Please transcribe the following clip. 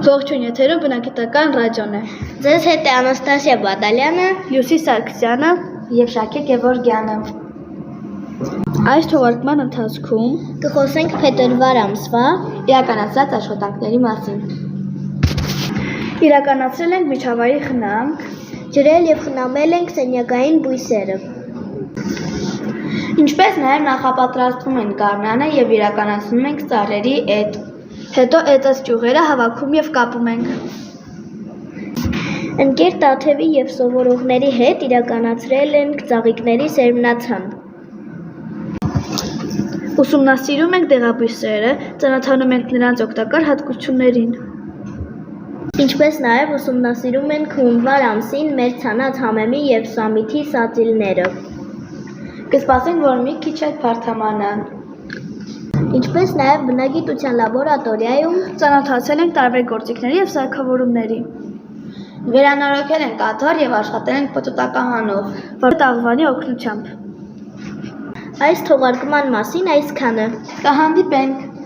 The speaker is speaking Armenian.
Ողջույն, եթերում բնագիտական ռադիոն է։ Ձեզ հետ է Անաստասիա Բադալյանը, Լյուսի Սարգսյանը եւ Շակե Գևորգյանը։ Այս թողարկման ընթացքում կխոսենք փետրվար ամսվա իրականացած աշխատանքների մասին։ Իրականացրել ենք միջավայրի խնամք, ջրել եւ խնամել ենք սենյակային բույսերը։ Ինչպես նաև նախապատրաստվում ենք գարնանը եւ իրականացնում ենք ծառերի էդ։ Հետո էծած ճյուղերը հավաքում եւ կապում ենք։ Ընկեր Տաթևի եւ սովորողների հետ իրականացրել ենք ծաղիկների սերմնացան։ Ուսումնասիրում ենք դեղաբույսերը, ծանոթանում ենք նրանց օգտակար հատկություններին։ Ինչպես նաև ուսումնասիրում ենք հունվար ամսին մեր ցանած համեմի եւ սամիթի սածիլները։ Կսպասենք, որ մի քիչ այդ բարդամանան։ Ինչպես նաև բնագիտության լաբորատորիայում ծանոթացել ենք տարբեր գործիքների եւ սարքավորումների։ Վերանորոգել ենք աթոռ եւ աշխատել ենք փոթոտականանով, որ տաղվանի օգնությամբ։ Այս թողարկման մասին այսքանը։ Կհանդիպենք։